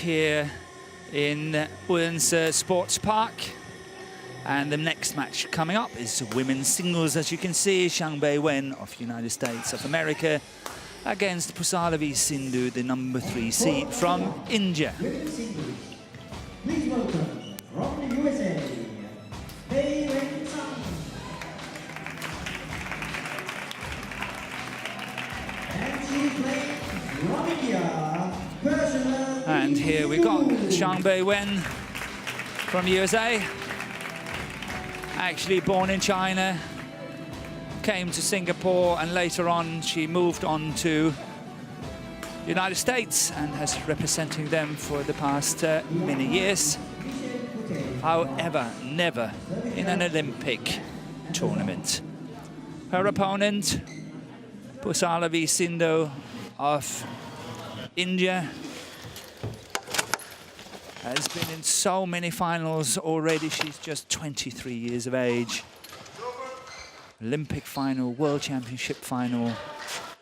Here in Odense Sports Park. And the next match coming up is women's singles, as you can see. Zhang Beiwen of United States of America against Pusarla v SINDHU, the #3 seed from India. Please welcome from the USA, Beiwen ZHANG. And she plays from India, Pusarla. And here we got Zhang Beiwen from USA. Actually born in China, came to Singapore, and later on she moved on to United States and has representing them for the past many years. However, never in an Olympic tournament. Her opponent, Pusarla v SINDHU of India, has been in so many finals already. She's just 23 years of age. Olympic final, World Championship final,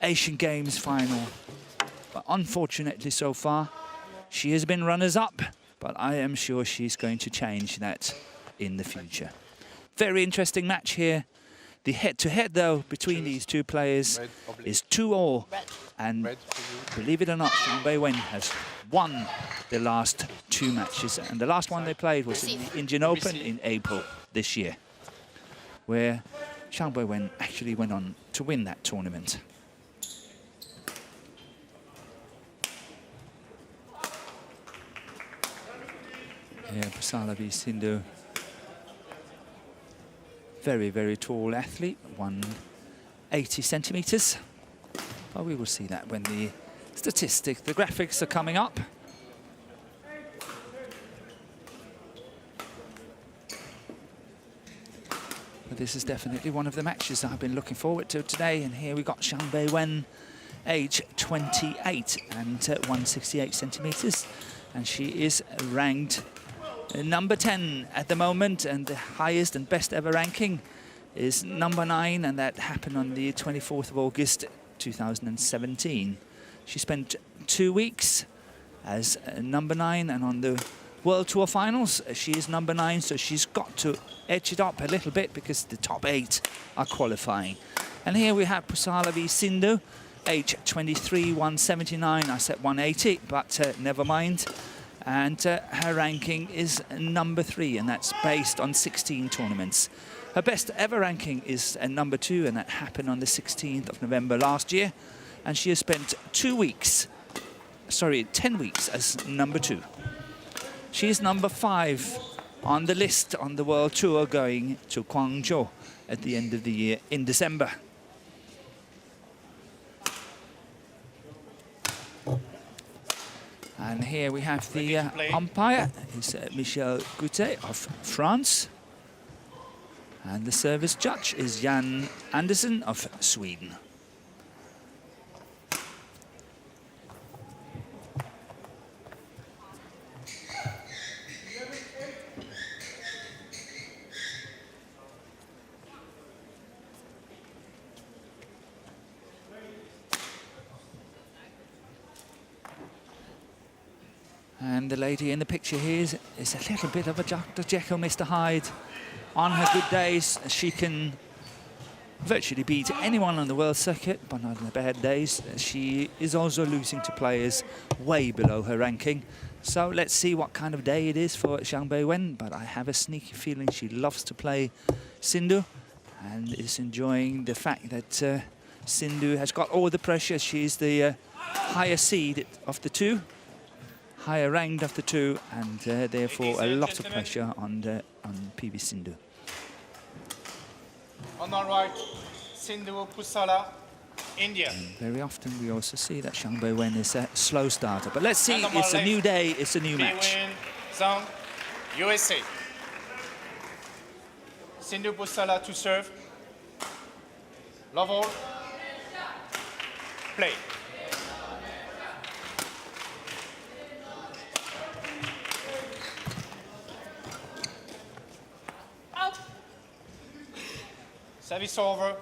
Asian Games final. But unfortunately so far, she has been runners-up, but I am sure she's going to change that in the future. Very interesting match here. The head-to-head, though, between these two players is 2-2. And believe it or not, Zhang Beiwen has won the last 2 matches. And the last one they played was in the Indian Open in April this year, where Zhang Beiwen actually went on to win that tournament. Yeah, Pusarla v SINDHU. Very, very tall athlete, 180 centimeters. But we will see that when the statistics, the graphics are coming up. But this is definitely one of the matches that I've been looking forward to today. And here we got Zhang Beiwen, age 28 and 168 centimeters. And she is ranked number 10 at the moment, and the highest and best ever ranking is number 9, and that happened on the 24th of August 2017. She spent 2 weeks as number 9, and on the World Tour finals she is number 9, so she's got to edge it up a little bit because the top 8 are qualifying. And here we have Pusarla v SINDHU, age 23, 179. I said 180, but never mind. And her ranking is number 3, and that's based on 16 tournaments. Her best ever ranking is number 2, and that happened on the 16th of November last year. And she has spent 10 weeks as number 2. She is number 5 on the list on the World Tour going to Guangzhou at the end of the year in December. And here we have the umpire, is Michel Goutet of France. And the service judge is Jan Andersson of Sweden. And the lady in the picture here is a little bit of a Dr. Jekyll, Mr. Hyde. On her good days, she can virtually beat anyone on the world circuit, but on the bad days, she is also losing to players way below her ranking. So let's see what kind of day it is for Zhang Beiwen, but I have a sneaky feeling she loves to play SINDHU and is enjoying the fact that SINDHU has got all the pressure. She's the higher seed of the two. Higher ranked of the two, and therefore a lot of pressure on PV SINDHU. On the right, SINDHU Pusarla, India. And very often we also see that Zhang Beiwen is a slow starter. But let's see, it's a new day, it's a new match. Beiwen ZHANG, USA. SINDHU Pusarla to serve. Love all. Play. Service over,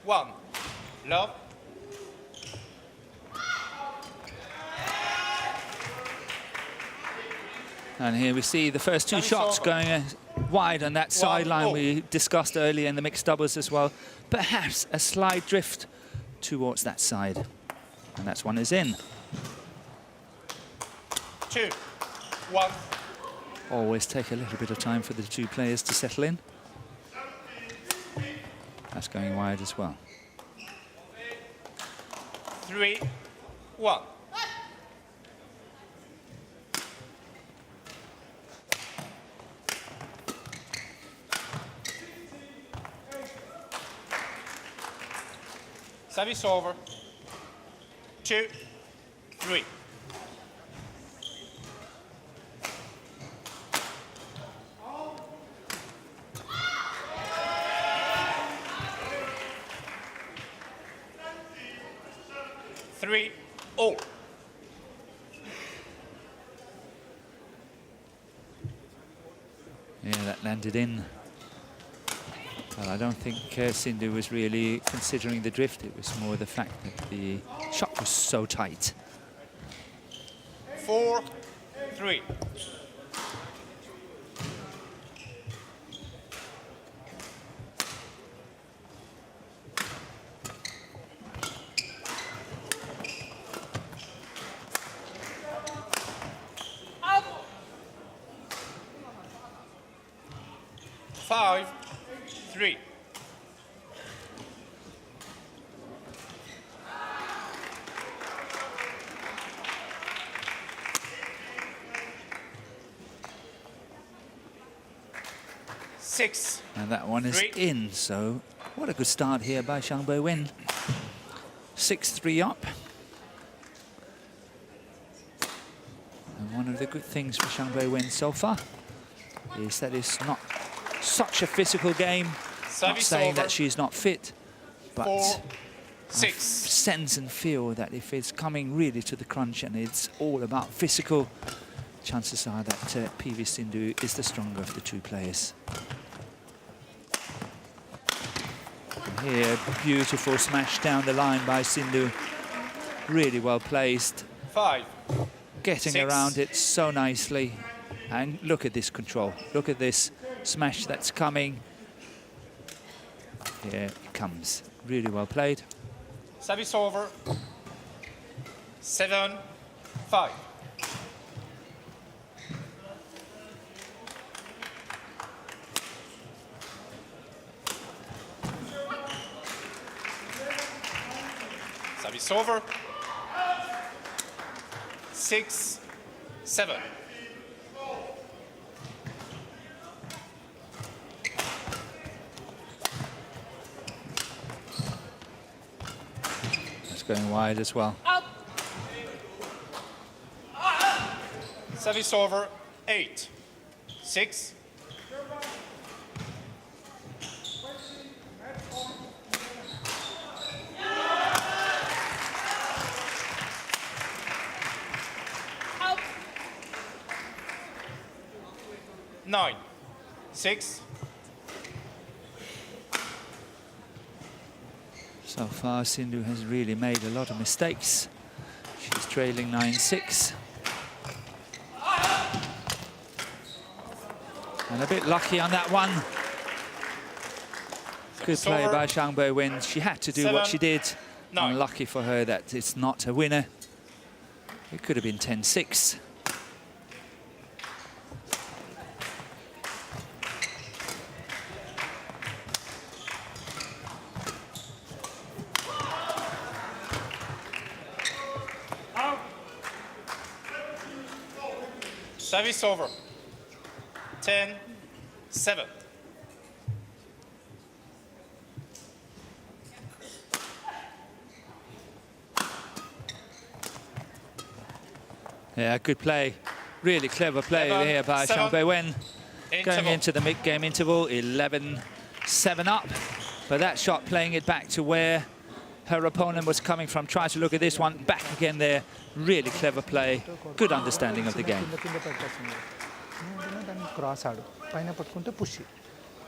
1. Love. And here we see the first two shots going wide on that sideline we discussed earlier in the mixed doubles as well. Perhaps a slight drift towards that side. And that's one is in. 2, 1. Always take a little bit of time for the two players to settle in. That's going wide as well. 3, 1. Service over. 2, 3. All. Yeah, that landed in. Well, I don't think SINDHU was really considering the drift. It was more the fact that the shot was so tight. 4, 3. Five, 3. Six. And that one is in, so what a good start here by Zhang Beiwen. 6-3 up. And one of the good things for Zhang Beiwen so far is that it's not such a physical game. Not saying that she's not fit, but 4, 6. I sense and feel that if it's coming really to the crunch and it's all about physical, chances are that PV SINDHU is the stronger of the two players. And here, beautiful smash down the line by SINDHU. Really well placed. 5. Getting 6. around it so nicely. And look at this control. Look at this smash that's coming. Here it comes. Really well played. Service over. 7, 5. Service over. 6, 7. Going wide as well. Service over. 8, 6. Nine, 6. So far, SINDHU has really made a lot of mistakes. She's trailing 9-6. And a bit lucky on that one. Good play by Zhang Beiwen. She had to do what she did. Unlucky for her that it's not a winner. It could have been 10-6. Service over. 10, 7. Yeah, good play. Really clever play here by Zhang Beiwen. Going into the mid-game interval, 11-7 up. But that shot playing it back to where her opponent was coming from. Try to look at this one. Back again there. Really clever play. Good understanding of the game. Cross ఆడు పైన పట్టుకుంటే push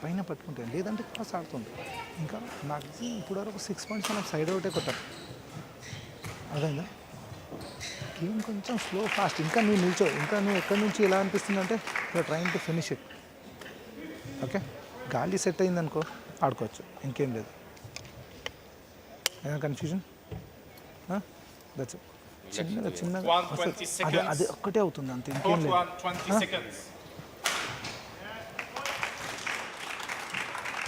పైన పట్టుకుంటే లేదంటే cross ఆడుతుంది ఇంకా maximum ఇప్పుడు వరకు 6 పాయింట్స్ మనం సైడ్ అవుటే కొట్టాం అర్థమైందా గేమ్ కొంచెం స్లో ఫాస్ట్ ఇంకా నువ్వు నిల్చో ఇంకా నువ్వు ఎక్కడి నుంచి ఎలా అనిపిస్తుంది అంటే you're trying to finish it okay గాలి సెట్ అయిందనుకో ఆడుకోవచ్చు ఇంకేం లేదు ఏదైనా కన్ఫ్యూజన్ దట్స్ చిన్నగా చిన్నగా అది ఒక్కటే అవుతుంది అంతే ఇంకేం లేదు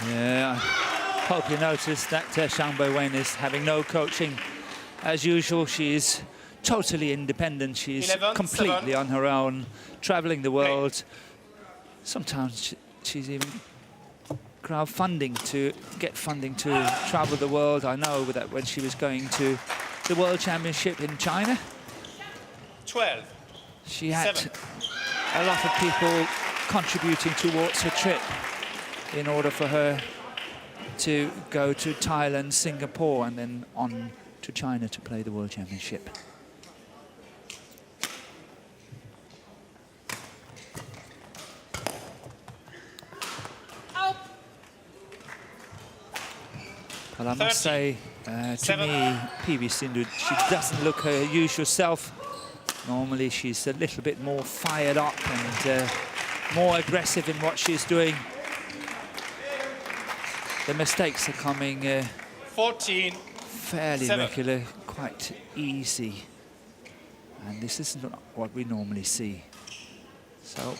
Yeah, I hope you noticed that Zhang Beiwen is having no coaching. As usual, she's totally independent. She's 11, completely 7. on her own, traveling the world. Sometimes she's even crowdfunding to get funding to travel the world. I know that when she was going to the World Championship in China, 12. she had 7. a lot of people contributing towards her trip in order for her to go to Thailand, Singapore, and then on to China to play the World Championship. But I must say, to me, PV Sindhu, she doesn't look her usual self. Normally she's a little bit more fired up and more aggressive in what she's doing. The mistakes are coming 14. fairly 7. regular, quite easy. And this isn't what we normally see. So,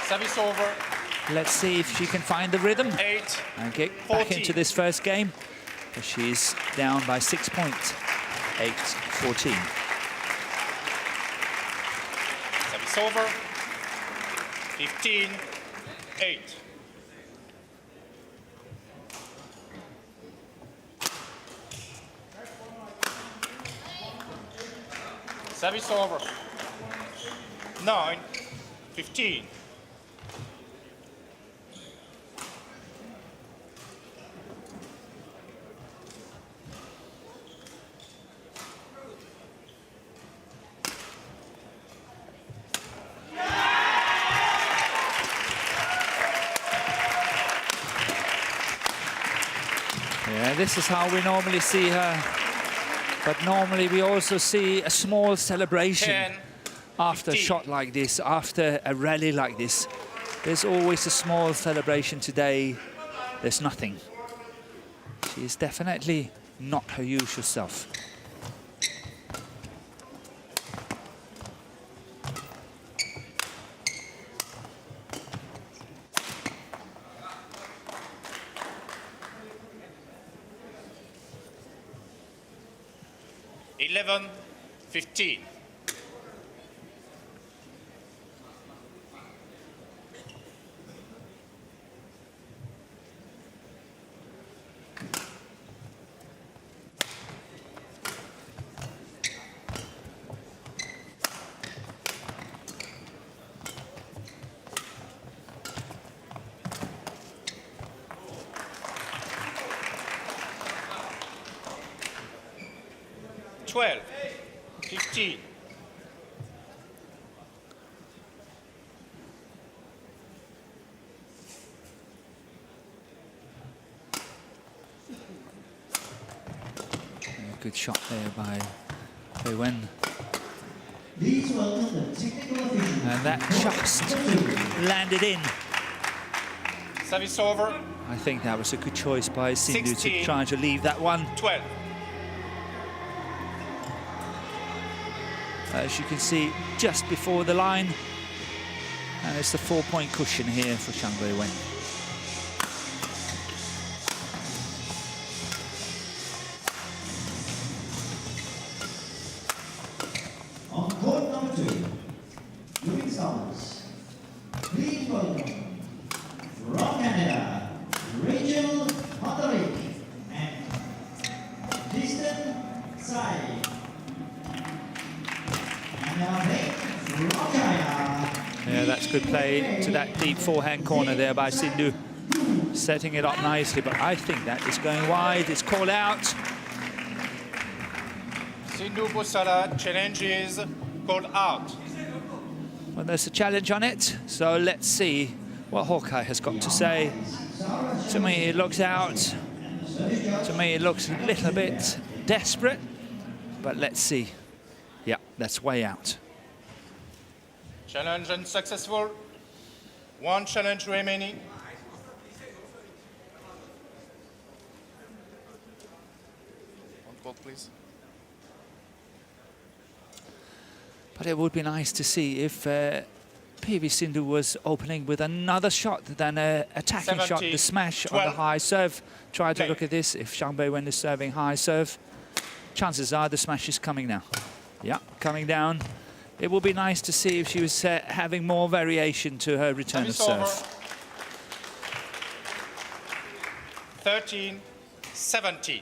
Service over. let's see if she can find the rhythm 8. and get back 14. into this first game. She's down by 6 points, 8-14. Service over. 15. 8. Service over. 9. 15. Yeah, this is how we normally see her. But normally we also see a small celebration 10. after a 15. shot like this, after a rally like this. There's always a small celebration. Today, there's nothing. She is definitely not her usual self. Eleven. 15. Twelve. 15. Good shot there by Beiwen. Please welcome the technical officials. And that just landed in. Service over. I think that was a good choice by Sindhu to 16. try to leave that one. 12. As you can see, just before the line. And it's the 4-point cushion here for Zhang Beiwen. On court number 2, Louis Summers. Please welcome from Canada, Rachel Hoderick and Kristen Tsai. And now from China. Yeah, that's good play to that deep forehand corner there by Sindhu. Setting it up nicely, but I think that is going wide. It's called out. Sindhu Pusarla challenges called out. Well, there's a challenge on it, so let's see what Hawkeye has got to say. To me, it looks out. To me, it looks a little bit desperate. But let's see. Yeah, that's way out. Challenge unsuccessful. One challenge remaining. One call, please. But it would be nice to see if PV SINDHU was opening with another shot than an attacking shot, the smash 12. on the high serve. Try to Play. look at this. If Zhang Beiwen is serving high serve, chances are the smash is coming now. Yeah, coming down. It would be nice to see if she was having more variation to her return of Service serve. over. 13-17.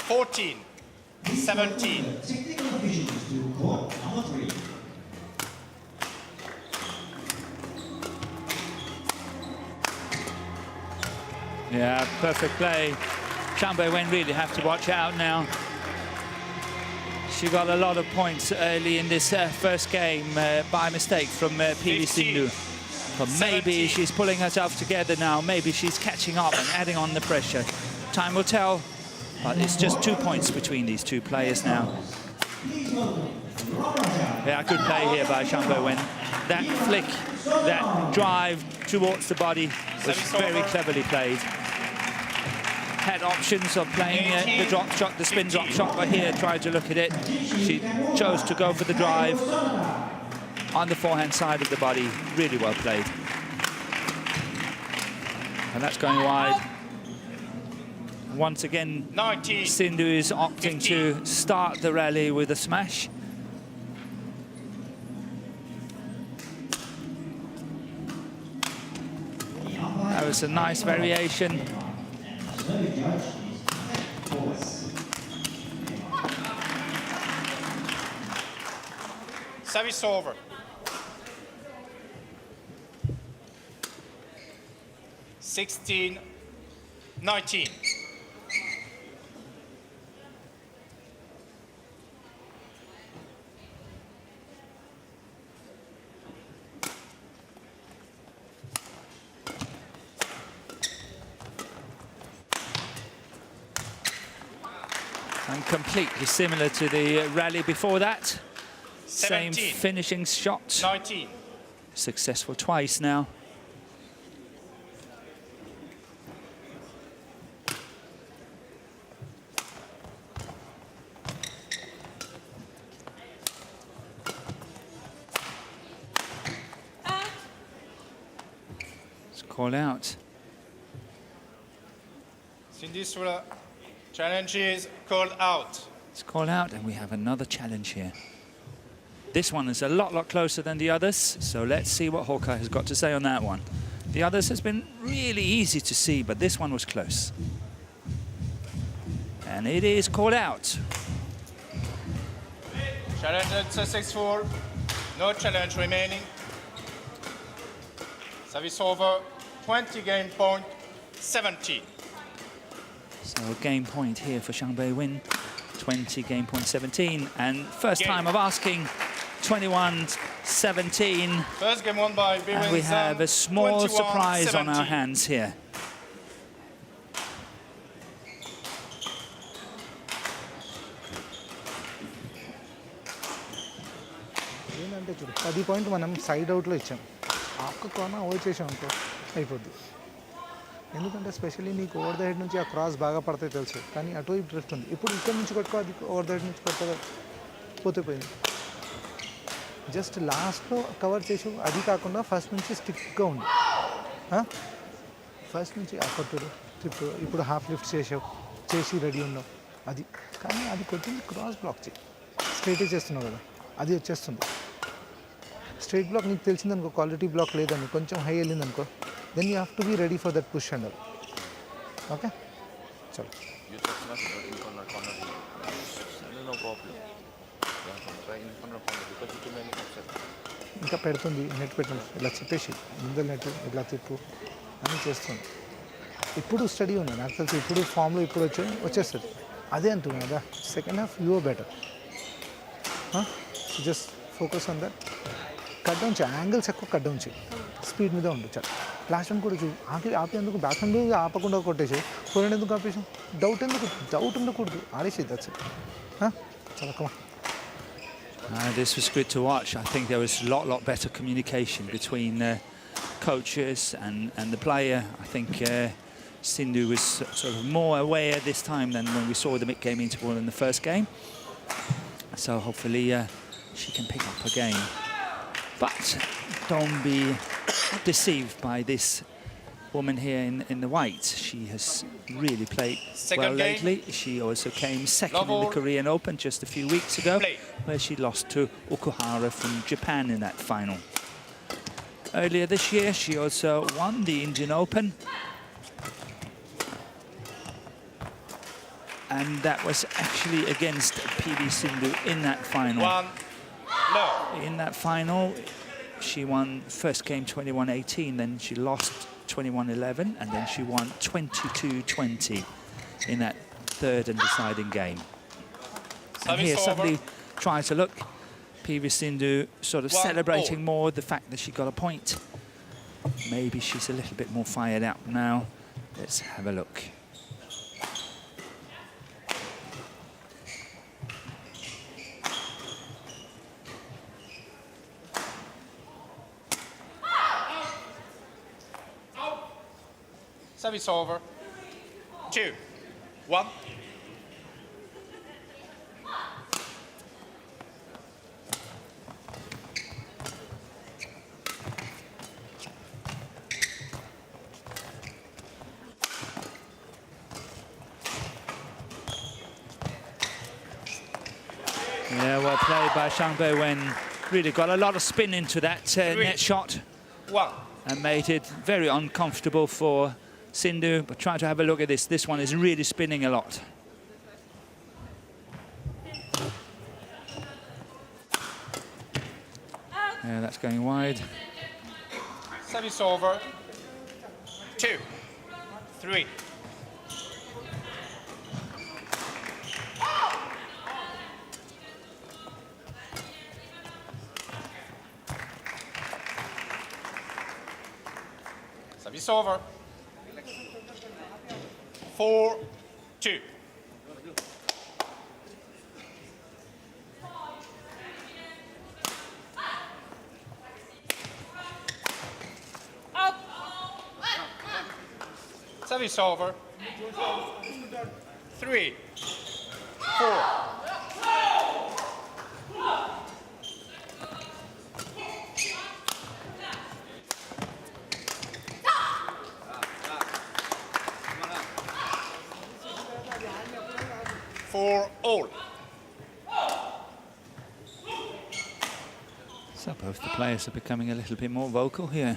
Fourteen, 17. Technical officials to court number 3. Yeah, perfect play. Zhang Beiwen really have to watch out now. She got a lot of points early in this first game by mistake from PV SINDHU. But maybe 17. she's pulling herself together now. Maybe she's catching up and adding on the pressure. Time will tell. But it's just 2 points between these two players now. Yeah, good play here by Zhang Beiwen. That flick, that drive towards the body was very cleverly played. Had options of playing the drop shot, the spin drop shot, but here tried to look at it. She chose to go for the drive on the forehand side of the body. Really well played. And that's going wide. Once again, 19, SINDHU is opting 15. to start the rally with a smash. That was a nice variation. Service over. Sixteen, 19. And completely similar to the rally before that. 17. Same finishing shot. 19. Successful twice now. Let's call out. SINDHU challenge is called out. Let's call out, and we have another challenge here. This one is a lot closer than the others, so let's see what Hawkeye has got to say on that one. The others has been really easy to see, but this one was close. And it is called out. Challenge unsuccessful. No challenge remaining. Service over. 20 game point. 17. So a game point here for Zhang Beiwen. 20 game point 17. And first time of asking, 21-17. First game won by Beiwen And we have a small 21-17. surprise on our hands here. ఏంటంటే చూడు 10 point మనం side అవుట్లో ఇచ్చాం ఆ ఒక్క corner avoid చేసాం అనుకో అయిపోద్ది. ఎందుకంటే స్పెషల్లీ నీకు ఓవర్ ద హెడ్ నుంచి ఆ క్రాస్ బాగా పడితే తెలుసు, కానీ అటువైపు డ్రిఫ్ట్ ఉంది. ఇప్పుడు ఇక్కడ నుంచి కొట్టుకో, అది ఓవర్ ద హెడ్ నుంచి కొట్టుకో పోతే పోయింది. జస్ట్ లాస్ట్లో కవర్ చేసావు, అది కాకుండా ఫస్ట్ నుంచి స్టిక్గా ఉంది. ఫస్ట్ నుంచి ఆ కొట్టుడు ట్రిప్, ఇప్పుడు హాఫ్ లిఫ్ట్ చేసి రెడీ ఉన్నావు, అది కానీ అది కొట్టింది క్రాస్ బ్లాక్ చేయి. స్ట్రైటే చేస్తున్నావు కదా, అది వచ్చేస్తుంది. స్ట్రైట్ బ్లాక్ నీకు తెలిసిందనుకో, క్వాలిటీ బ్లాక్ లేదని కొంచెం high వెళ్ళిందనుకో, then you have to be ready for that push and all. Okay? Chalo. You just must put in corner. No problem. You have to try in corner because you too many upset. ఇంకా పెడుతుంది net పెట్టిన ఇలా చెప్పేసి ముందర net ఇట్లా తిప్పు అని చేస్తుంది. ఇప్పుడు స్టడీ ఉంది నాకు తెలిసి, ఇప్పుడు ఫామ్లో ఇప్పుడు వచ్చేస్తుంది. అదే అంటున్నా కదా second half you better just focus on that cut down చేయి యాంగిల్స్ ఎక్కువ కట్ డౌన్ చేయి స్పీడ్ మీద ఉండు చాలు లాస్ట్ వన్ కూడా చూ ఆపి ఎందుకు బ్యాక్ హ్యాండ్ ఆపకుండా కొట్టేసి ఫోర్ హ్యాండ్ ఎందుకు ఆపేసాం డౌట్ ఉండకూడదు ఆడేసి దట్స్ చాలా కమా. This was good to watch. I think there was a lot better communication between coaches and the player. I think SINDHU was sort of more aware this time than when we saw the mid-game interval in the first game. So hopefully she can pick up her game. But don't be deceived by this woman here in the white. She has really played well lately. She also came second in the Korean Open just a few weeks ago, where she lost to Okuhara from Japan in that final. Earlier this year, she also won the Indian Open. And that was actually against PV SINDHU in that final. In that final, she won first game 21-18, then she lost 21-11, and then she won 22-20 in that third and deciding game. And here somebody tries to look, PV SINDHU sort of celebrating more the fact that she got a point. Maybe she's a little bit more fired up now. Let's have a look. Service over. 2-1. Yeah, well played by Zhang Beiwen. Really got a lot of spin into that net shot. 1. And made it very uncomfortable for SINDHU, but try to have a look at this. This one is really spinning a lot. Yeah, that's going wide. Service over. 2-3. Service over. 4-2. Service over. 3-4. For all. So both the players are becoming a little bit more vocal here.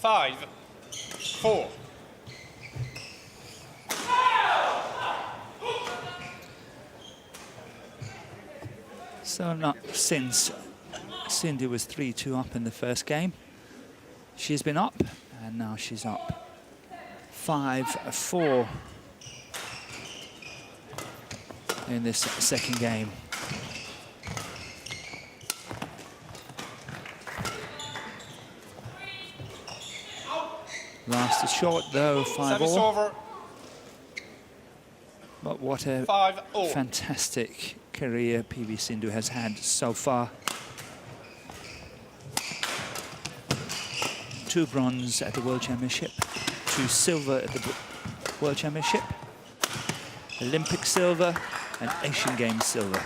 Five, 4. So not since SINDHU was 3-2 up in the first game. She's been up, and now she's up 5-4 in this second game. Last is short though, 5-all. But what a fantastic career PV SINDHU has had so far. 2 bronze at the World Championship, 2 silver at the World Championship, Olympic silver and Asian Games silver.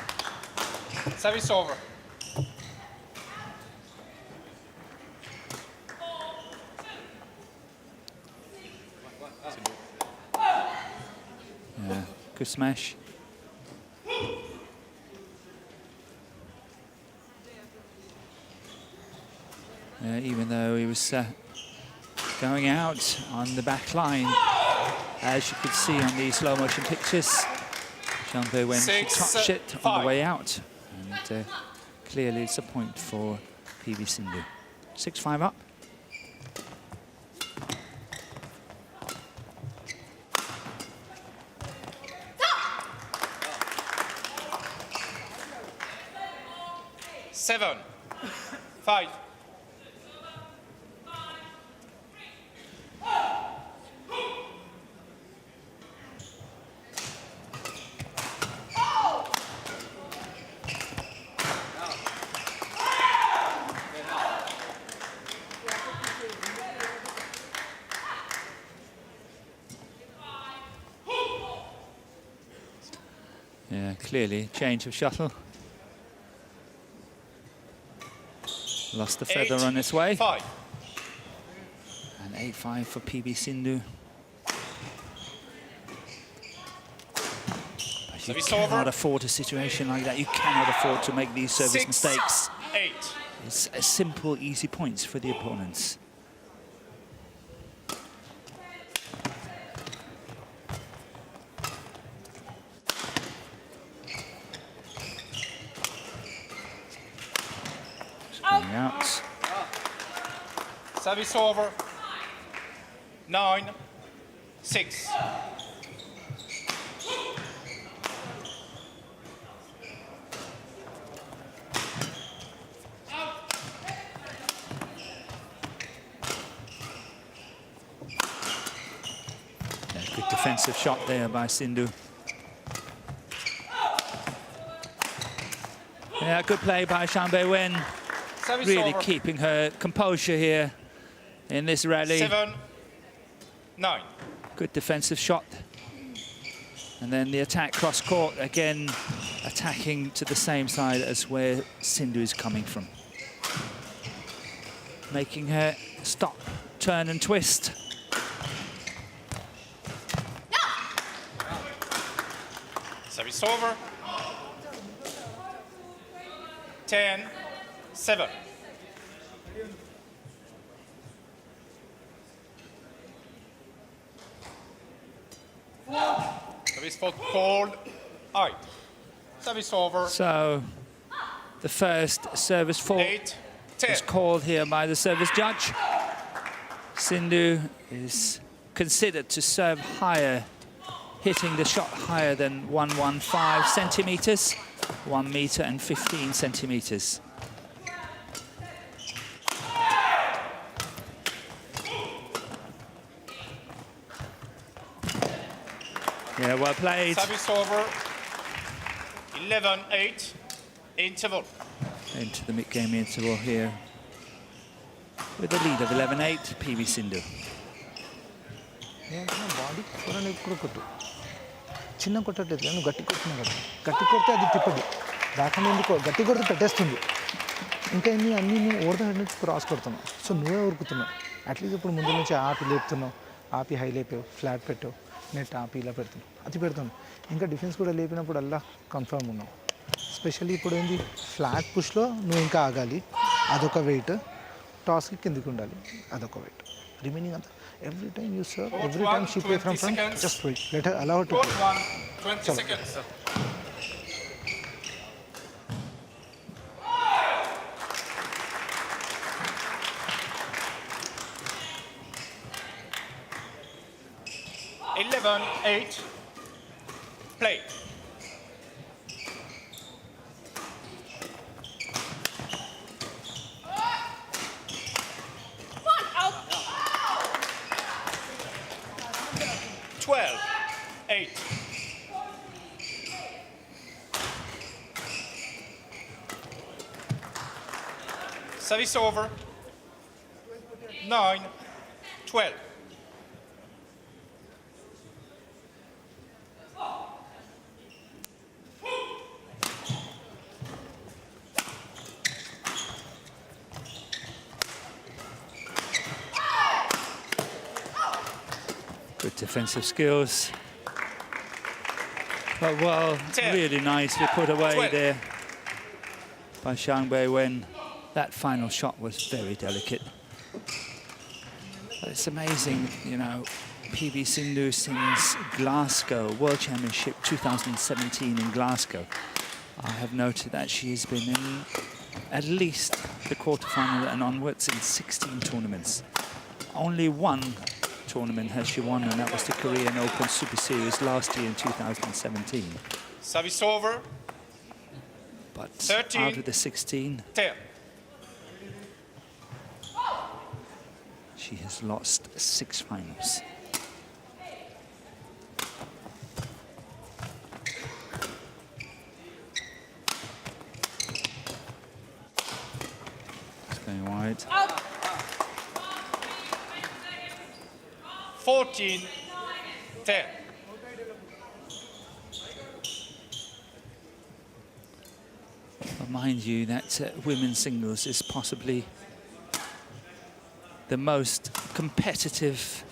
Service over. Yeah, good smash. Even though he was going out on the back line, as you could see on these slow motion pictures, Zhang Beiwen, she 6, touched it on 5. the way out. And clearly it's a point for PV Sindhu. 6-5 up. Seven, 5. Yeah, clearly change of shuttle. Lost the feather 8, on its way. 5. And 8-5 for PV Sindhu. But you Service cannot over. afford a situation like that. You cannot afford to make these service 6, mistakes. 8. It's a simple, easy points for the opponents. Going out. Service over. 9, 6. Yeah, good defensive shot there by Sindhu. Yeah, good play by Zhang Beiwen. Service Really over. keeping her composure here in this rally. 7, 9. Good defensive shot. And then the attack cross court, again attacking to the same side as where Sindhu is coming from. Making her stop, turn and twist. Service over. 10, 7. Service for cold eye. Service over. So the first service fault 8, 10. is called here by the service judge. Sindhu is considered to serve higher, hitting the shot higher than 115 centimeters, 1 meter and 15 centimeters. Yeah, well played. Service over. 11, 8. Interval. Into the mid-game interval here with a lead of 11-8, PV Sindhu. Body కూరని ఎక్కువ కొట్టు చిన్న కొట్టట్లేదు నువ్వు గట్టి కొడుతున్నావు కదా గట్టి కొడితే అది తిప్పదు రాకుండా ఎందుకో గట్టి కొడితే పెట్టేస్తుంది ఇంకా ఎన్ని అన్నీ నువ్వు ఓవర్ ద హెడ్ నుంచి క్రాస్ కొడుతున్నావు సో నువ్వే ఉరుకుతున్నావు అట్లీస్ట్ ఇప్పుడు ముందు నుంచి ఆపి లేపుతున్నావు ఆపి హై లేపావు ఫ్లాట్ పెట్టావు నెట్ ఆపి ఇలా పెడుతున్నావు అది పెడుతున్నావు ఇంకా డిఫెన్స్ కూడా లేపినప్పుడు అలా కన్ఫర్మ్ ఉన్నావు స్పెషల్లీ ఇప్పుడు ఏంది ఫ్లాట్ పుష్లో నువ్వు ఇంకా ఆగాలి అదొక వెయిట్ టాస్కి కిందికి ఉండాలి అదొక వెయిట్ రిమైనింగ్ అంతా every time you serve, every time she play from front, just wait. Let her allow her to Court play. 1, 20 seconds. Eleven, 8. Play. Service over. 9, 12. Good defensive skills. But well, 10, really nicely put away 12. there by Zhang Beiwen. That final shot was very delicate. But it's amazing, you know, PV Sindhu since Glasgow, World Championship 2017 in Glasgow. I have noted that she has been in at least the quarterfinal and onwards in 16 tournaments. Only one tournament has she won, and that was the Korean Open Super Series last year in 2017. Service over. But 13, out of the 16, 10. she has lost 6 finals. It's going wide. 14, 10. But mind you, that women's singles is possibly the most competitive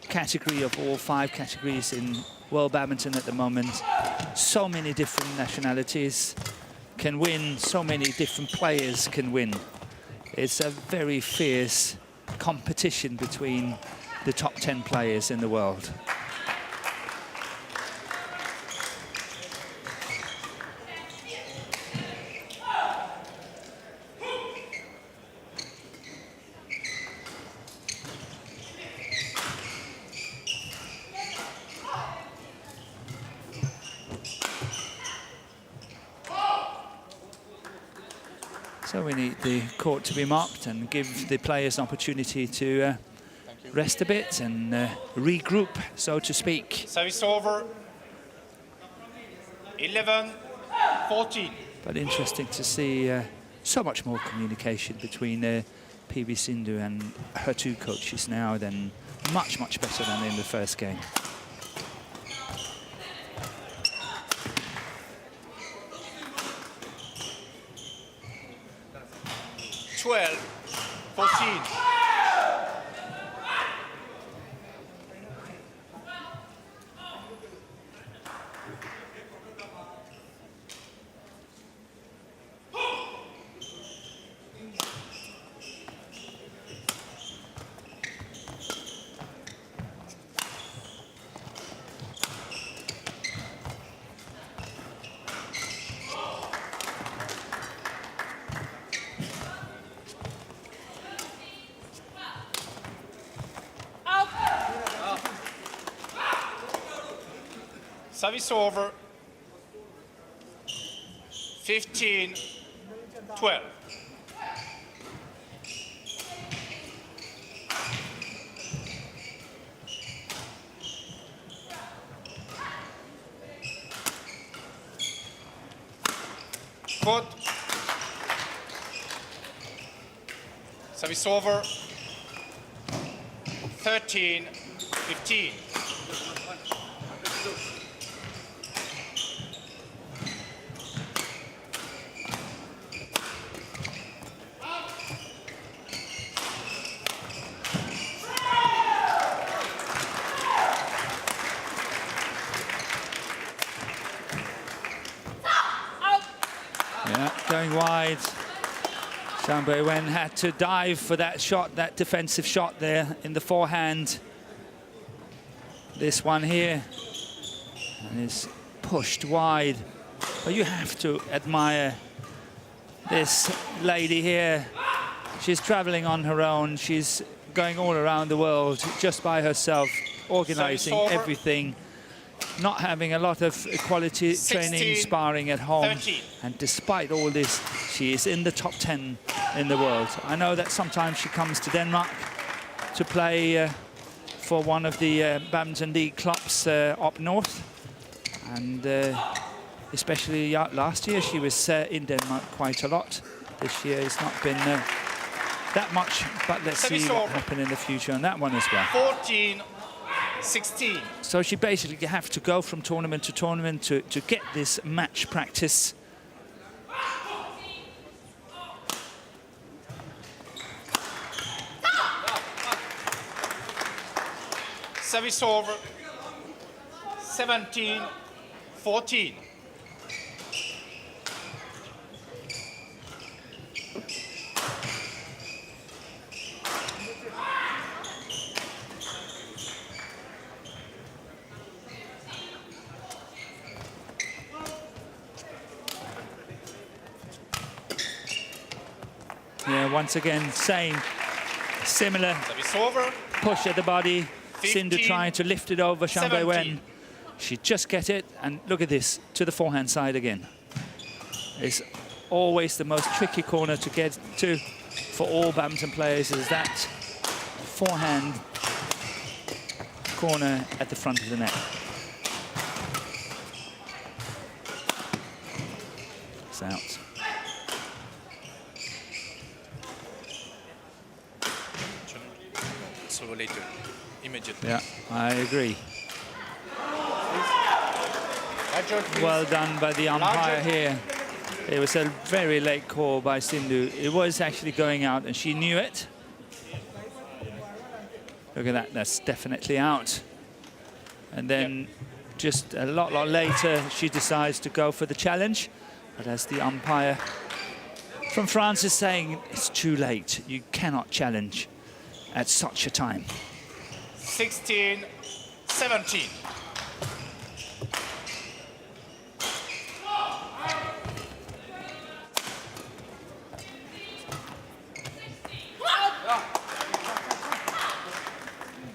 category of all 5 categories in world badminton at the moment. So many different nationalities can win, so many different players can win. It's a very fierce competition between the top 10 players in the world. So we need the court to be marked and give the players an opportunity to rest a bit and regroup, so to speak. Service over. 11, 14. But interesting to see so much more communication between PV Sindhu and her 2 coaches now than much better than in the first game. Twelve, 14. Service over. 15, 12. Good. Service over. 13, 15. Going wide. Zhang Beiwen had to dive for that shot, that defensive shot there in the forehand. This one here, and is pushed wide. But you have to admire this lady here. She's traveling on her own. She's going all around the world just by herself, organizing everything. Not having a lot of quality 16, training, sparring at home. 13. And despite all this, she is in the top 10 in the world. I know that sometimes she comes to Denmark to play for one of the badminton league clubs up north. And especially last year, she was in Denmark quite a lot. This year it's not been that much, but let's see what happens in the future on that one as well. 14, 16. So she basically have to go from tournament to tournament to get this match practice. Service over. 17, 14. once again, same, similar Service over. push at the body. 15, SINDHU trying to lift it over Zhang Beiwen. 17. She just get it, and look at this, to the forehand side again. It's always the most tricky corner to get to for all badminton players, is that forehand corner at the front of the net. It's out. So later, immediately. Yeah, I agree. Larger, please. Well done by the umpire here. It was a very late call by SINDHU. It was actually going out, and she knew it. Look at that, that's definitely out. And then just a lot later, she decides to go for the challenge. But as the umpire from France is saying, it's too late. You cannot challenge at such a time. 16, 17.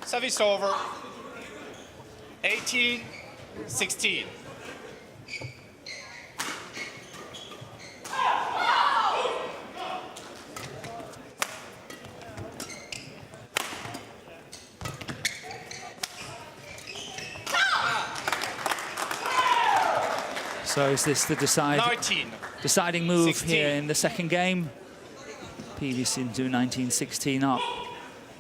Service over. 18, 16. So is this the 19. deciding move 16. here in the second game? PV SINDHU 19-16 up.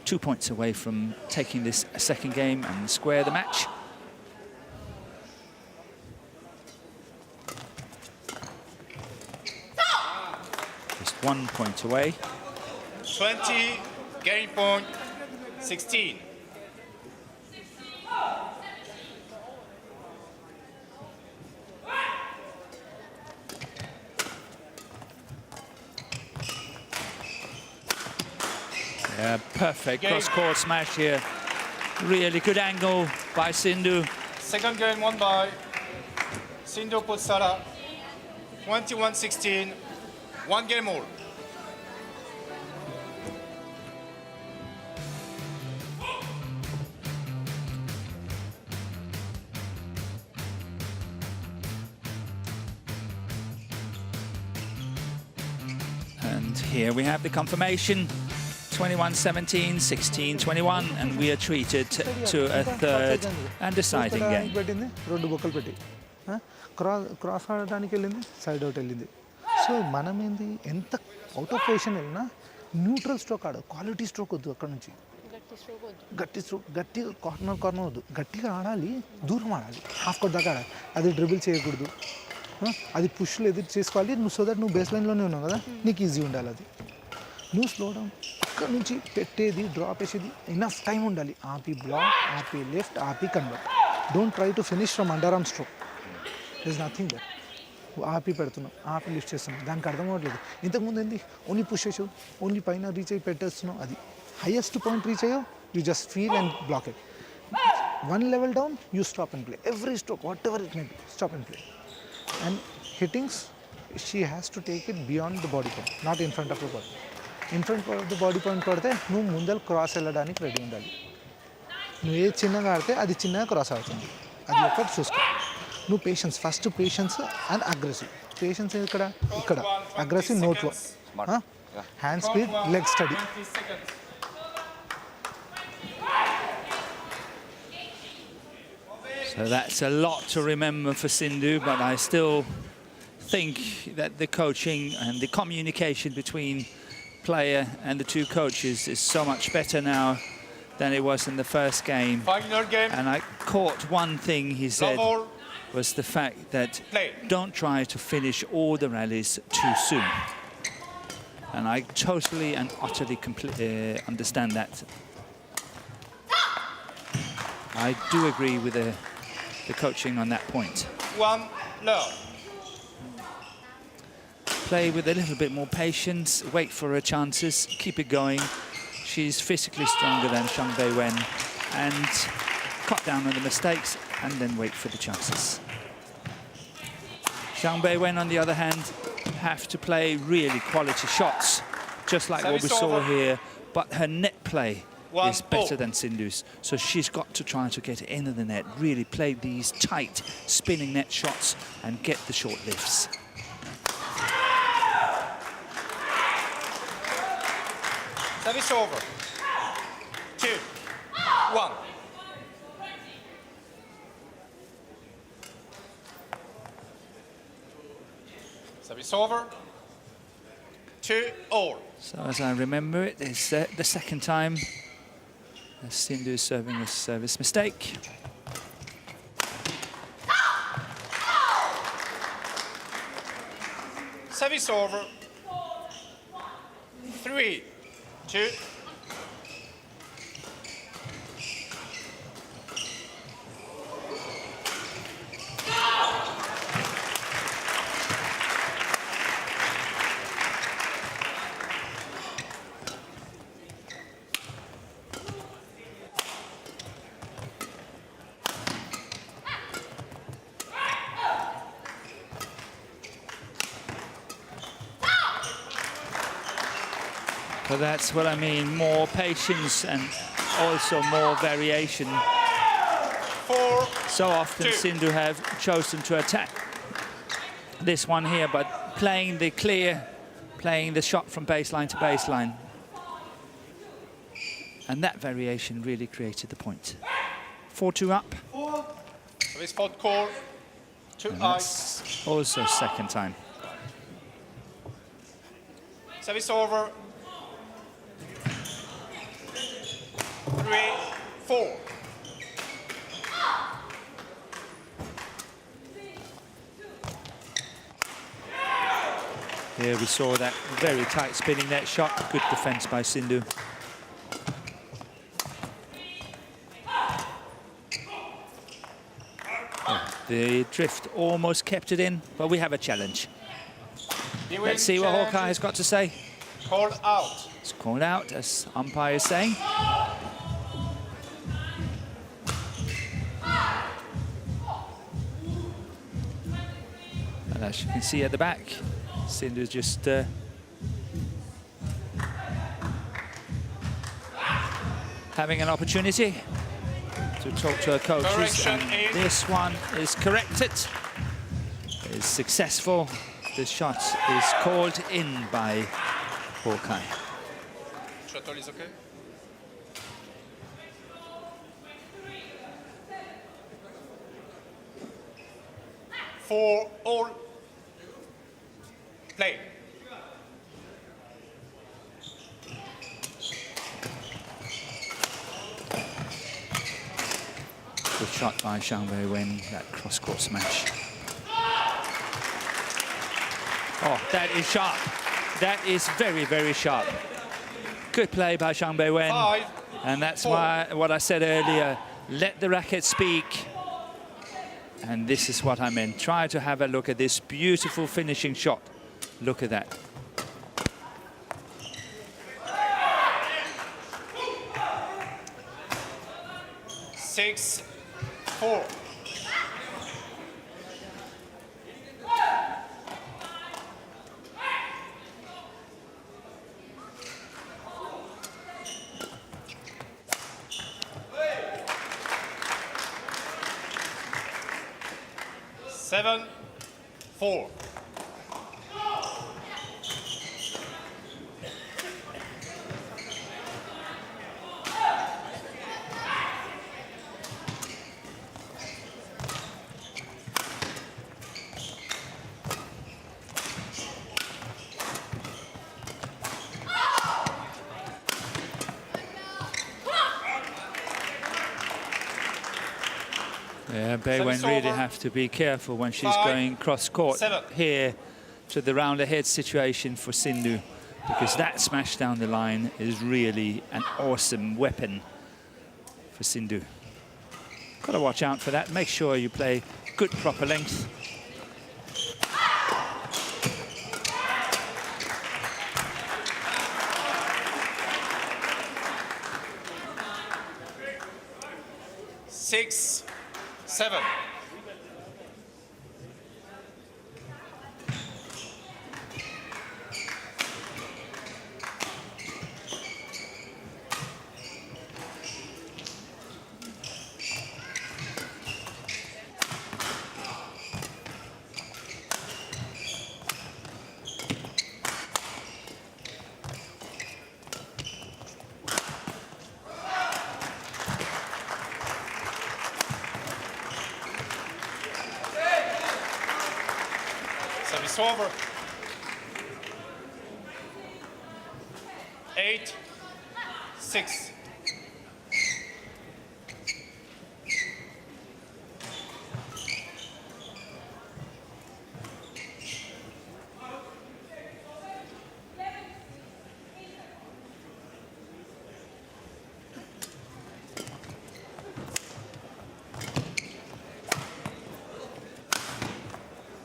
2 points away from taking this second game and square the match. Just 1 point away. 20, game point, 16. Yeah, perfect Game. cross-court smash here. Really good angle by SINDHU. Second game won by SINDHU Pusarla, 21-16, 1 game all. And here we have the confirmation. 21-17, 16-21, and we are treated to a third and deciding game. పెట్టింది 2 బొక్కలు పెట్టి cross ఆడడానికి వెళ్ళింది, side out వెళ్ళింది. So మనం ఏంది ఎంత out of position వెళ్ళినా న్యూట్రల్ స్ట్రోక్ ఆడ, క్వాలిటీ స్ట్రోక్ వద్దు. అక్కడ నుంచి గట్టి స్ట్రోక్, గట్టిగా కార్నర్ వద్దు, గట్టిగా ఆడాలి, దూరం ఆడాలి, హాఫ్ కోర్ట్ దాకా ఆడాలి. అది డ్రిబుల్ చేయకూడదు, అది పుష్లు ఎదురు చేసుకోవాలి. నువ్వు సో దట్ నువ్వు బేస్ లైన్లోనే ఉన్నావు కదా, నీకు ఈజీ ఉండాలి. అది నువ్వు స్లో డౌన్ ఇక్కడ నుంచి పెట్టేది, డ్రాప్ వేసేది, ఇనఫ్ టైం ఉండాలి. ఆపి బ్లాక్, ఆపి లెఫ్ట్, ఆపి convert. Don't try to finish from under arm stroke. There is nothing that. ఆపి పెడుతున్నావు, ఆపి లిఫ్ట్ చేస్తున్నావు, దానికి అర్థం అవ్వట్లేదు. ఇంతకుముందు ఏంది, ఓన్లీ పుష్ చేసావు, ఓన్లీ పైన రీచ్ అయ్యి పెట్టేస్తున్నావు. అది హైయెస్ట్ పాయింట్ రీచ్ అయ్యావు, you just feel and block it. 1 level down, you stop and play. Every stroke, whatever it may be, stop and play. And hittings, she has to take it beyond the body point, not in front of the body. In front of the body point పడితే నువ్వు ముందర cross వెళ్ళడానికి ready ఉండాలి. నువ్వు ఏ చిన్నగా ఆడితే అది చిన్నగా క్రాస్ అవుతుంది. అది ఒకటి చూసుకో. నువ్వు patience, first patience and aggressive. Patience ఇక్కడ, అగ్రెసివ్ నోట్లో, hand speed, leg study. So that's a lot to remember for SINDHU, but I still think that the coaching and the communication between player and the two coaches is so much better now than it was in the first game. Final game. And I caught one thing he said Love all. was the fact that Play. don't try to finish all the rallies too soon. And I totally and utterly understand that. I do agree with the coaching on that point. 1 love. Play with a little bit more patience, wait for her chances, keep it going. She's physically stronger than Zhang Beiwen, and cut down on the mistakes and then wait for the chances. Zhang Beiwen, on the other hand, have to play really quality shots just like what we Service saw over. here, but her net play is 1-0. better than Sindhu's. So she's got to try to get into the net, really play these tight spinning net shots and get the short lifts. Service over. 2, 1. Service over. 2-all. So as I remember it, it's the second time Sindhu is serving a service mistake. Service over. 3, 2. But that's what I mean, more patience and also more variation. 4, So often 2. Sindhu have chosen to attack this one here, but playing the clear, playing the shot from baseline to baseline. And that variation really created the point. 4-2 up. Service fault call. 2 And ice. that's also second time. Service over. 3, 4. Here we saw that very tight spinning net shot. Good defense by Sindhu. The drift almost kept it in, but we have a challenge. Let's see what Hawkeye has got to say. Called out. It's called out, as umpire is saying. And as you can see at the back, Sindhu's just having an opportunity to talk to her coaches. Correction And in. this one is corrected. Is successful. The shot is called in by Hawkeye. Shuttle is okay. For all. Play. Good shot by Zhang Beiwen, that cross-court smash. Oh, that is sharp. That is very, very sharp. Good play by Zhang Beiwen. 5. And that's 4. why what I said earlier, let the racket speak. And this is what I meant. Try to have a look at this beautiful finishing shot. Look at that. Six, 4. Seven, 4. Yeah, Beiwen really have to be careful when she's going cross-court here to the round-ahead situation for Sindhu, because that smash down the line is really an awesome weapon for Sindhu. Got to watch out for that. Make sure you play good, proper length. Six, 7. Service over. 8-6.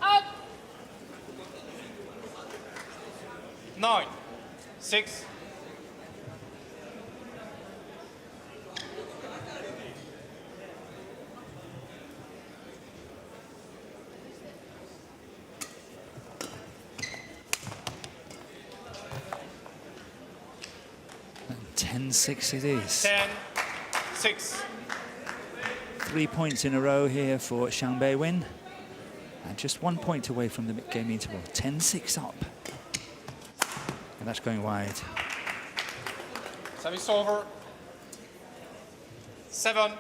Out. 9-6. And 10-6 it is. 10-6. 3 points in a row here for Zhang Beiwen. And just 1 point away from the game interval. 10-6 up. And that's going wide. Service over. 7-10.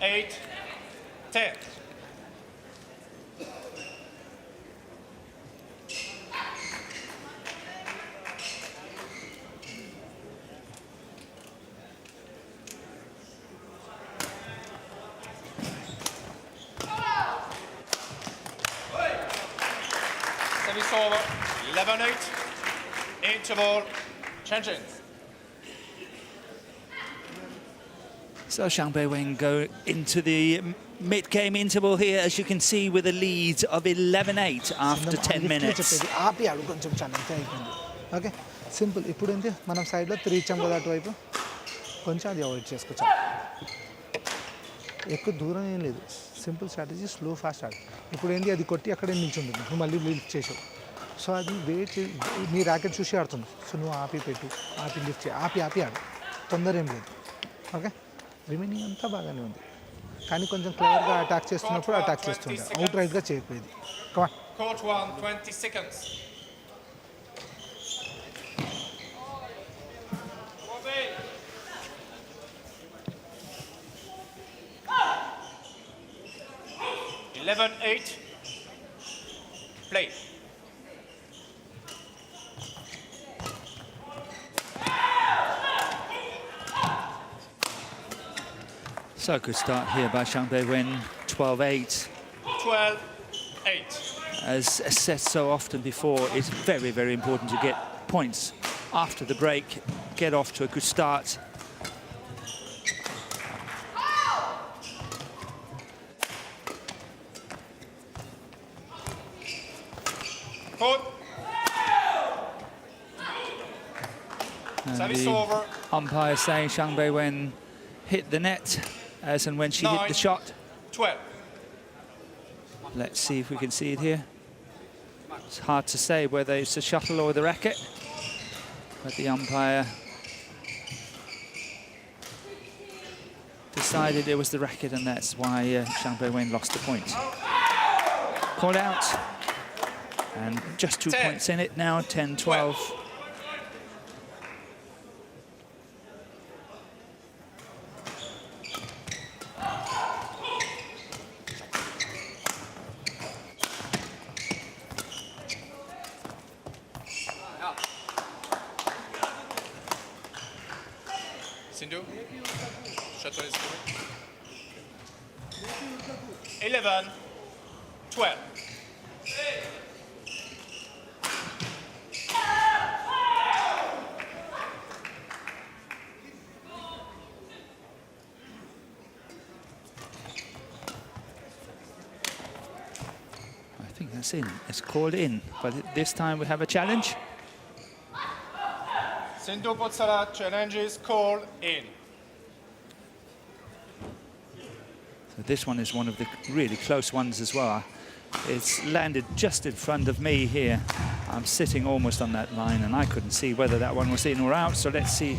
Eight, 10. Service over. 11-8. Interval. Changing. So Zhang Beiwen go into the mid-game interval here, as you can see, with a lead of 11-8 after 10 minutes. ఆపి ఆడు కొంచెం చాలా అంతే అయిపోయింది. Okay simple. ఇప్పుడు ఏంటి మనం సైడ్లో 3 ఇచ్చాం కదా అటువైపు, కొంచెం అది అవాయిడ్ చేసుకోవచ్చు. ఎక్కువ దూరం ఏం లేదు, సింపుల్ స్ట్రాటజీ, స్లో ఫాస్ట్ ఆడు. ఇప్పుడు ఏంటి అది కొట్టి అక్కడే నిల్చుంటుంది, నువ్వు మళ్ళీ లిఫ్ట్ చేసావు. సో అది వెయిట్, నీ ర్యాకెట్ చూసి ఆడుతుంది. సో నువ్వు ఆపి పెట్టు, ఆపి లిఫ్ట్ చేయి, ఆపి ఆడు, తొందర ఏం లేదు. ఓకే రిమైనింగ్ అంతా బాగానే ఉంది, కానీ కొంచెం క్లియర్గా అటాక్ చేస్తున్నప్పుడు అటాక్ చేస్తుండే, out రైట్గా చేయకపోయేది. Come on. Court 1, 20 seconds. 11-8. Play. So good start here by Zhang Beiwen, 12-8. 12-8. As said so often before, it's very, very important to get points after the break, get off to a good start. Court. And Service the over. umpire saying Zhang Beiwen hit the net as and when she hit the shot. 12. Let's see if we can see it here. It's hard to say whether it's the shuttle or the racket, but the umpire decided it was the racket, and that's why Zhang Beiwen lost the point. Called out, and just 2 10. points in it now, 10-12. SINDHU. Shuttle is good. 11-12. I think that's in. It's called in, but this time we have a challenge. SINDHU Pusarla challenge is called in. So this one is one of the really close ones as well. It's landed just in front of me here. I'm sitting almost on that line, and I couldn't see whether that one was in or out. So let's see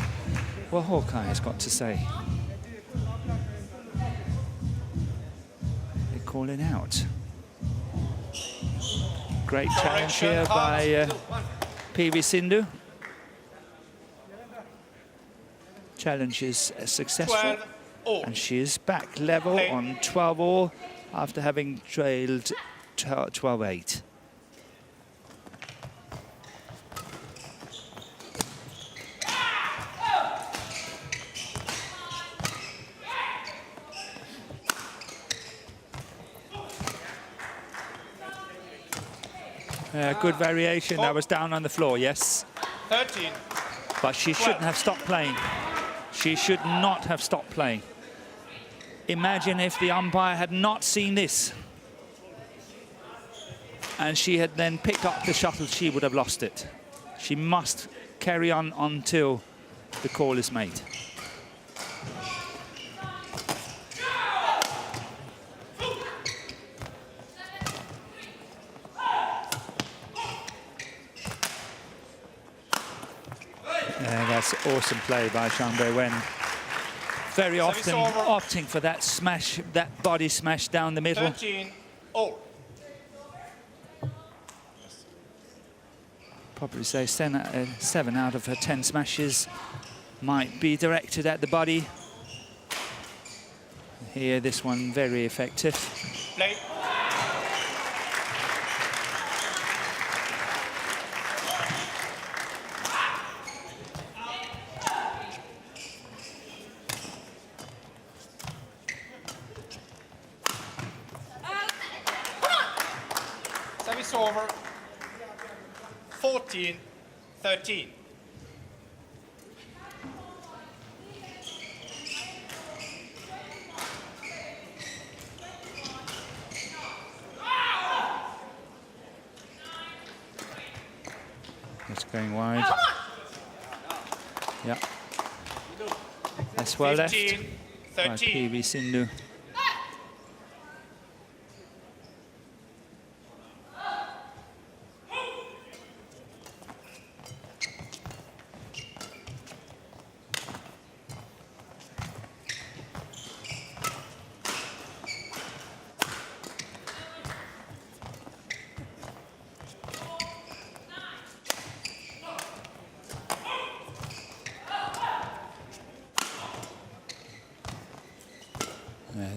what Hawkeye has got to say. They're calling out. Great challenge here by PV SINDHU. Challenge is successful, and she is back level on 12-all after having trailed 12-8. Good variation. That was down on the floor, yes. 13. But she shouldn't have stopped playing. She should not have stopped playing. Imagine if the umpire had not seen this and she had then picked up the shuttle, she would have lost it. She must carry on until the call is made. That's awesome play by Zhang Beiwen. Very often opting for that smash, that body smash down the middle. 13-all. Probably say 7 out of her 10 smashes might be directed at the body. Here, this one very effective. Play. Service over. 14-13. It's going wide. Yeah. That's well left by PV SINDHU.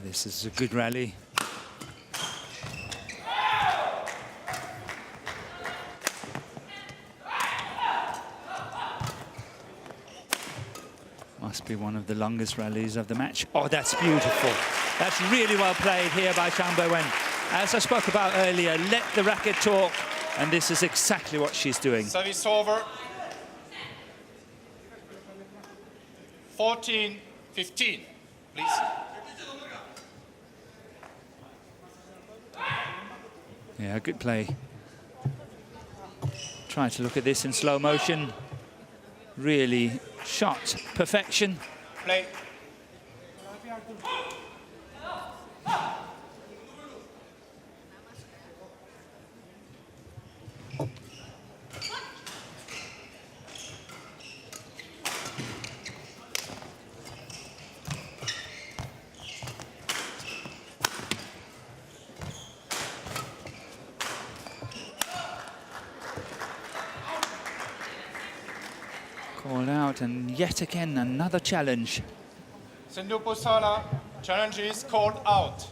This is a good rally. Must be one of the longest rallies of the match. Oh, that's beautiful. That's really well played here by Zhang Beiwen. As I spoke about earlier, let the racket talk, and this is exactly what she's doing. Service over. 14-15, please. Yeah, good play. Try to look at this in slow motion. Really shot perfection. Play. Called out, and yet again another challenge. SINDHU Pusarla, challenge is called out.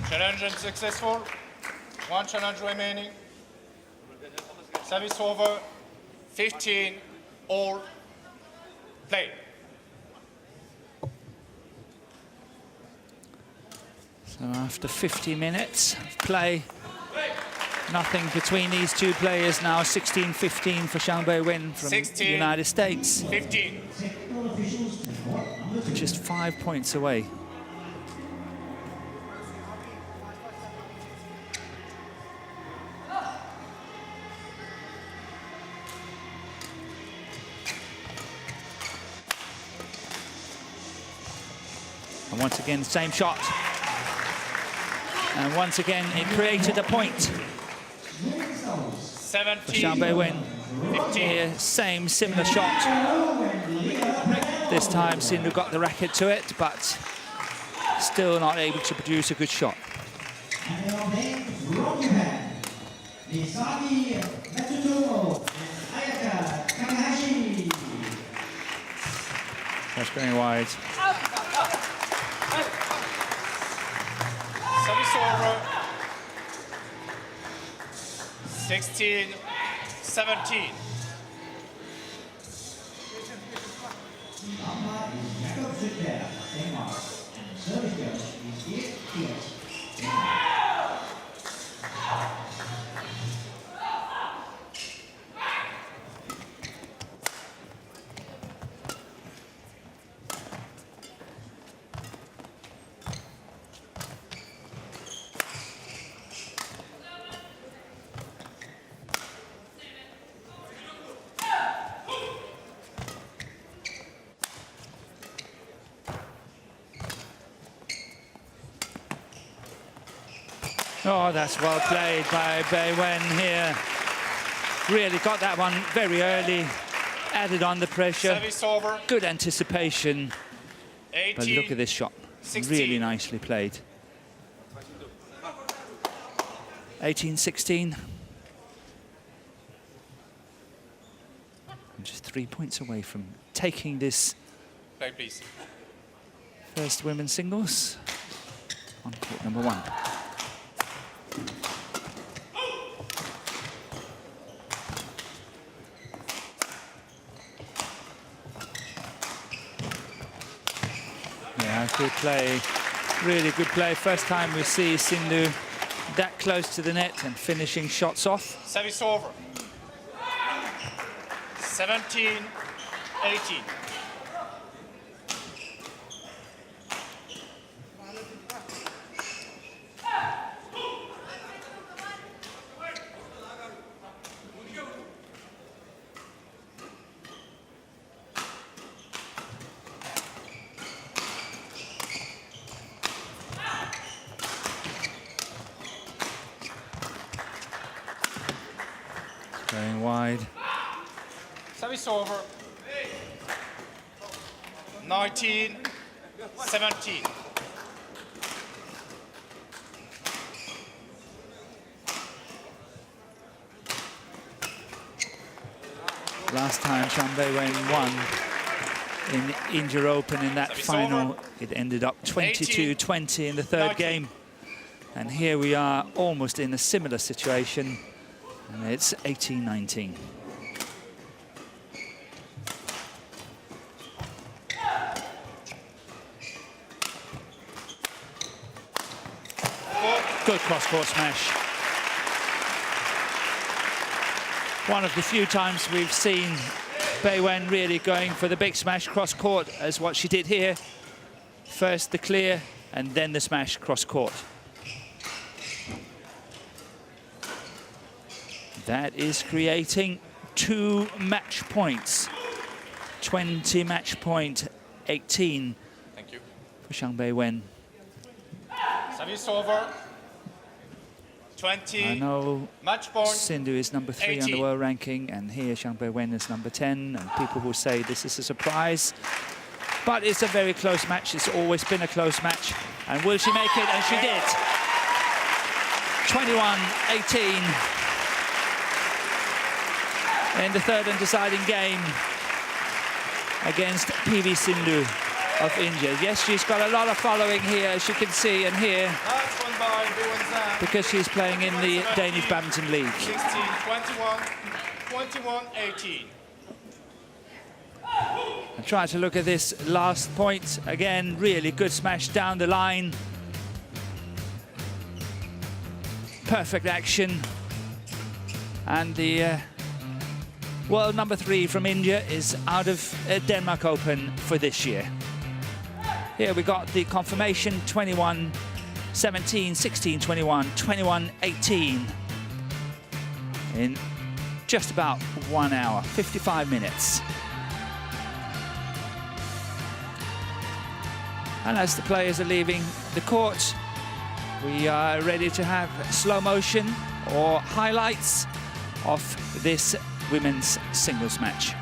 Challenge unsuccessful. One challenge remaining. Service over. 15-all. Play. So after 50 minutes of play, nothing between these two players now. 16-15 for Zhang Beiwen from the United States. 15. Just 5 points away. And once again, same shot. And once again, it created a point. 17. For Zhang Beiwen. 15. Here, same, similar shot. This time, SINDHU got the racket to it, but still not able to produce a good shot. That's going wide. Service over. 16, 17. Oh, that's well played by Beiwen here. Really got that one very early, added on the pressure. Service over. Good anticipation. 18. But look at this shot. 16. Really nicely played. 18-16. Just 3 points away from taking this Play, please. first women's singles on court number 1. Yeah, good play. Really good play. First time we see SINDHU that close to the net and finishing shots off. Service over. 17, 18. Going wide. Service over. 19, 17. Last time Zhang Beiwen won in India Open in that Service final, over. it ended up 22-20 in the third 19. game. And here we are almost in a similar situation, and it's 18-19. Good cross-court smash. One of the few times we've seen Beiwen really going for the big smash cross-court as what she did here. First the clear and then the smash cross-court. That is creating 2 match points. 20 match point, 18 Thank you. for Zhang Beiwen. Service over. I 20. know Match point. SINDHU is number 3 on the 18. world ranking, and here Zhang Beiwen is number 10, and people will say this is a surprise. But it's a very close match. It's always been a close match. And will she make it? And she did. 21-18 in the third and deciding game against PV SINDHU of India. Yes, she's got a lot of following here, as you can see and hear, That's won by Beiwen ZHANG. because she's playing in the Danish Badminton League. 16, 21, 21, 18. And try to look at this last point. Again, really good smash down the line. Perfect action. And the world number 3 from India is out of Denmark Open for this year. Here we got the confirmation, 21-17, 16-21, 21-18 in just about 1 hour, 55 minutes. And as the players are leaving the court, we are ready to have slow motion or highlights of this women's singles match.